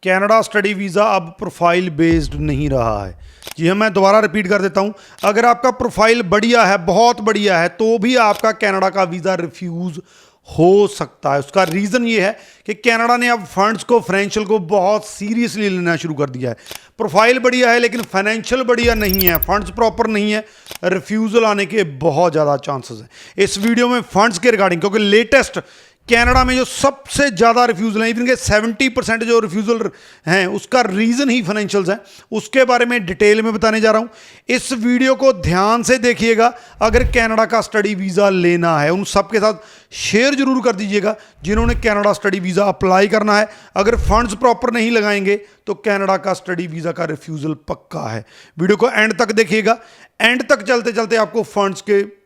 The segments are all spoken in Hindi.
कनाडा स्टडी वीज़ा अब प्रोफाइल बेस्ड नहीं रहा है। जी हाँ, मैं दोबारा रिपीट कर देता हूँ। अगर आपका प्रोफाइल बढ़िया है, बहुत बढ़िया है, तो भी आपका कनाडा का वीज़ा रिफ्यूज़ हो सकता है। उसका रीज़न ये है कि कनाडा ने अब फंड्स को, फाइनेंशियल को बहुत सीरियसली लेना शुरू कर दिया है। प्रोफाइल बढ़िया है लेकिन फाइनेंशियल बढ़िया नहीं है, फंड्स प्रॉपर नहीं है, रिफ्यूज़ल आने के बहुत ज़्यादा चांसेस हैं। इस वीडियो में फंड्स के रिगार्डिंग, क्योंकि लेटेस्ट कनाडा में जो सबसे ज़्यादा रिफ्यूज़ल हैं, इवन के 70% जो रिफ्यूज़ल हैं, उसका रीज़न ही फाइनेंशियल्स हैं। उसके बारे में डिटेल में बताने जा रहा हूँ। इस वीडियो को ध्यान से देखिएगा। अगर कनाडा का स्टडी वीज़ा लेना है, उन सब के साथ शेयर जरूर कर दीजिएगा जिन्होंने कनाडा स्टडी वीज़ा अप्लाई करना है। अगर फंड्स प्रॉपर नहीं लगाएंगे तो कनाडा का स्टडी वीज़ा का रिफ्यूज़ल पक्का है। वीडियो को एंड तक देखिएगा। एंड तक चलते चलते आपको फंड्स के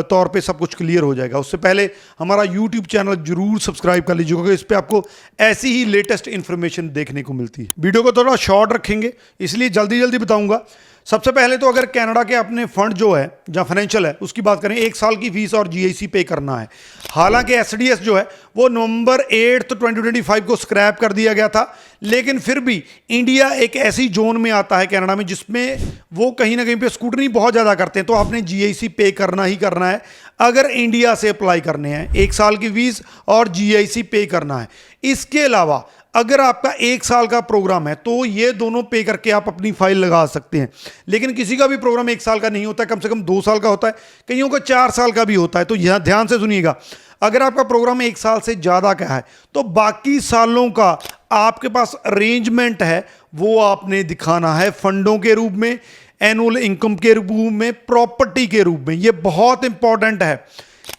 तौर पे सब कुछ क्लियर हो जाएगा। उससे पहले हमारा YouTube चैनल जरूर सब्सक्राइब कर लीजिएगा, क्योंकि इस पे आपको ऐसी ही लेटेस्ट इन्फॉर्मेशन देखने को मिलती है। वीडियो को थोड़ा शॉर्ट रखेंगे, इसलिए जल्दी जल्दी बताऊंगा। सबसे पहले तो अगर कनाडा के अपने फंड जो है, जहाँ फाइनेंशियल है, उसकी बात करें, 1 साल की फीस और GIC पे करना है। हालांकि SDS जो है वो नवंबर 8 2025 को स्क्रैप कर दिया गया था, लेकिन फिर भी इंडिया एक ऐसी जोन में आता है कनाडा में जिसमें वो कहीं ना कहीं पे स्कूटनी बहुत ज़्यादा करते हैं। तो आपने GIC पे करना ही करना है अगर इंडिया से अप्लाई करने हैं। 1 साल की फीस और GIC पे करना है। इसके अलावा अगर आपका 1 साल का प्रोग्राम है तो ये दोनों पे करके आप अपनी फाइल लगा सकते हैं। लेकिन किसी का भी प्रोग्राम 1 साल का नहीं होता है, कम से कम 2 साल का होता है, कईयों का 4 साल का भी होता है। तो यह ध्यान से सुनिएगा, अगर आपका प्रोग्राम 1 साल से ज़्यादा का है तो बाकी सालों का आपके पास अरेंजमेंट है, वो आपने दिखाना है फंडों के रूप में, एनुअल इनकम के रूप में, प्रॉपर्टी के रूप में। ये बहुत इंपॉर्टेंट है।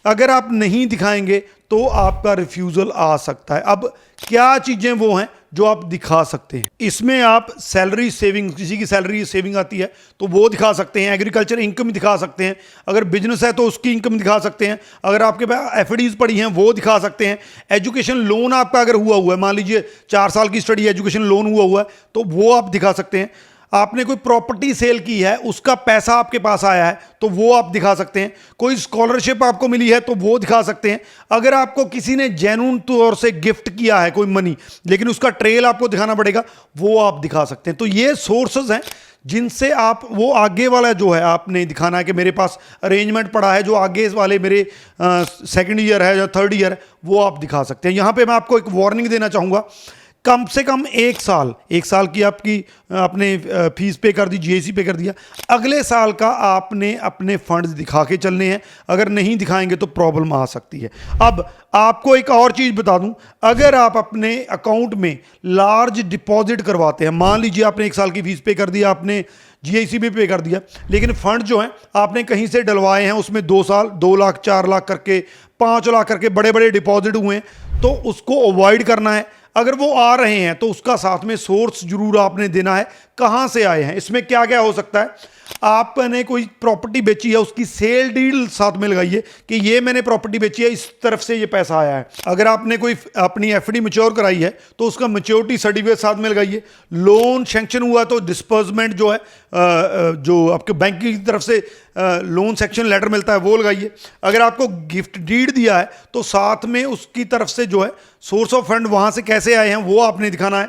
अगर आप नहीं दिखाएंगे तो आपका रिफ्यूज़ल आ सकता है। अब क्या चीज़ें वो हैं जो आप दिखा सकते हैं? इसमें आप सैलरी सेविंग, किसी की सैलरी सेविंग आती है तो वो दिखा सकते हैं। एग्रीकल्चर इनकम दिखा सकते हैं। अगर बिजनेस है तो उसकी इनकम दिखा सकते हैं। अगर आपके पास FDs पड़ी हैं वो दिखा सकते हैं। एजुकेशन लोन आपका अगर हुआ है, मान लीजिए 4 साल की स्टडी एजुकेशन लोन हुआ है, तो वो आप दिखा सकते हैं। आपने कोई प्रॉपर्टी सेल की है, उसका पैसा आपके पास आया है तो वो आप दिखा सकते हैं। कोई स्कॉलरशिप आपको मिली है तो वो दिखा सकते हैं। अगर आपको किसी ने जेन्युइन तौर से गिफ्ट किया है कोई मनी, लेकिन उसका ट्रेल आपको दिखाना पड़ेगा, वो आप दिखा सकते हैं। तो ये सोर्सेज हैं जिनसे आप वो आगे वाला जो है आपने दिखाना है कि मेरे पास अरेंजमेंट पड़ा है, जो आगे वाले मेरे 2nd ईयर है या 3rd ईयर है, वो आप दिखा सकते हैं। यहाँ पे मैं आपको एक वार्निंग देना चाहूँगा, कम से कम 1 साल की आपने फीस पे कर दी, GIC पे कर दिया, अगले साल का आपने अपने फंड्स दिखा के चलने हैं। अगर नहीं दिखाएंगे तो प्रॉब्लम आ सकती है। अब आपको एक और चीज़ बता दूं, अगर आप अपने अकाउंट में लार्ज डिपॉजिट करवाते हैं, मान लीजिए आपने 1 साल की फीस पे कर दिया, आपने GIC भी पे कर दिया, लेकिन फंड जो हैं आपने कहीं से डलवाए हैं, उसमें 2 साल 2 लाख 4 लाख करके 5 लाख करके बड़े बड़े डिपॉजिट हुए हैं, तो उसको अवॉइड करना है। अगर वो आ रहे हैं तो उसका साथ में सोर्स जरूर आपने देना है, कहाँ से आए हैं। इसमें क्या क्या हो सकता है, आपने कोई प्रॉपर्टी बेची है, उसकी सेल डील साथ में लगाइए कि ये मैंने प्रॉपर्टी बेची है, इस तरफ से ये पैसा आया है। अगर आपने कोई अपनी FD मैच्योर कराई है तो उसका मैच्योरिटी सर्टिफिकेट साथ में लगाइए। लोन सैंक्शन हुआ तो डिस्बर्समेंट जो है, जो आपके बैंक की तरफ से लोन सेक्शन लेटर मिलता है, वो लगाइए। अगर आपको गिफ्ट डीड दिया है तो साथ में उसकी तरफ से जो है सोर्स ऑफ फंड वहाँ से कैसे आए हैं वो आपने दिखाना है।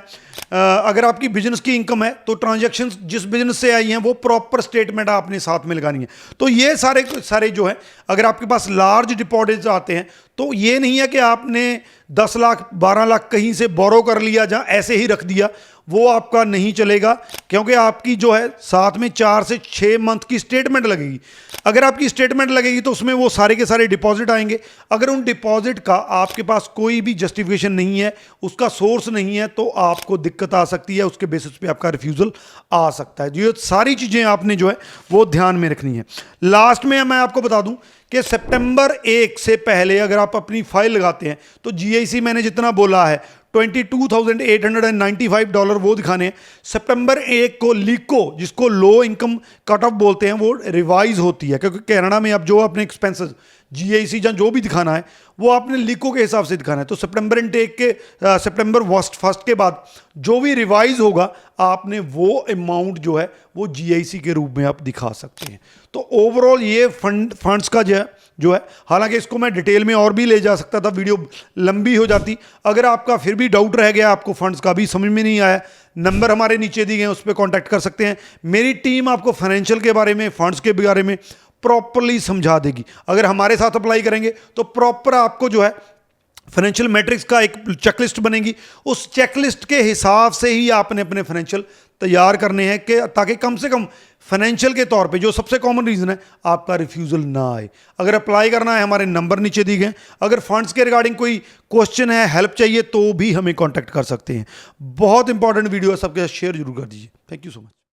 अगर आपकी बिजनेस की इनकम है तो ट्रांजैक्शंस जिस बिजनेस से आई हैं वो प्रॉपर स्टेटमेंट आपने साथ में लगानी है। तो ये सारे जो है, अगर आपके पास लार्ज डिपॉजिट्स आते हैं तो ये नहीं है कि आपने 10 लाख 12 लाख कहीं से बोरो कर लिया, जहाँ ऐसे ही रख दिया, वो आपका नहीं चलेगा, क्योंकि आपकी जो है साथ में 4 से 6 मंथ की स्टेटमेंट लगेगी। अगर आपकी स्टेटमेंट लगेगी तो उसमें वो सारे के सारे डिपॉजिट आएंगे। अगर उन डिपॉजिट का आपके पास कोई भी जस्टिफिकेशन नहीं है, उसका सोर्स नहीं है, तो आपको दिक्कत आ सकती है, उसके बेसिस पे आपका रिफ्यूज़ल आ सकता है। ये सारी चीज़ें आपने जो है वो ध्यान में रखनी है। लास्ट में मैं आपको बता दूं कि सितंबर 1 से पहले अगर आप अपनी फाइल लगाते हैं तो GIC मैंने जितना बोला है $22,895 वो दिखाने हैं। सितंबर 1 को LICO, जिसको लो इनकम कट ऑफ बोलते हैं, वो रिवाइज होती है, क्योंकि कनाडा में अब जो अपने एक्सपेंसेस जीआईसी या जो भी दिखाना है वो आपने लिको के हिसाब से दिखाना है। तो सितंबर इनटेक के सितंबर फर्स्ट के बाद जो भी रिवाइज होगा आपने वो अमाउंट जो है वो जीआईसी के रूप में आप दिखा सकते हैं। तो ओवरऑल ये फंड्स का जो है हालांकि इसको मैं डिटेल में और भी ले जा सकता था, वीडियो लंबी हो जाती। अगर आपका फिर भी डाउट रह गया, आपको फंड्स का भी समझ में नहीं आया, नंबर हमारे नीचे दिए गए हैं, उस पर कॉन्टैक्ट कर सकते हैं। मेरी टीम आपको फाइनेंशियल के बारे में, फंड्स के बारे में प्रॉपरली समझा देगी। अगर हमारे साथ अप्लाई करेंगे तो प्रॉपर आपको जो है फाइनेंशियल मैट्रिक्स का एक चेकलिस्ट बनेगी, उस चेकलिस्ट के हिसाब से ही आपने अपने फाइनेंशियल तैयार करने हैं कि ताकि कम से कम फाइनेंशियल के तौर पे जो सबसे कॉमन रीज़न है आपका रिफ्यूज़ल ना आए। अगर अप्लाई करना है हमारे नंबर नीचे दिए गए। अगर फंड्स के रिगार्डिंग कोई क्वेश्चन है, हेल्प चाहिए तो भी हमें कांटेक्ट कर सकते हैं। बहुत इंपॉर्टेंट वीडियो है, सबके साथ शेयर जरूर कर दीजिए। Thank you so much.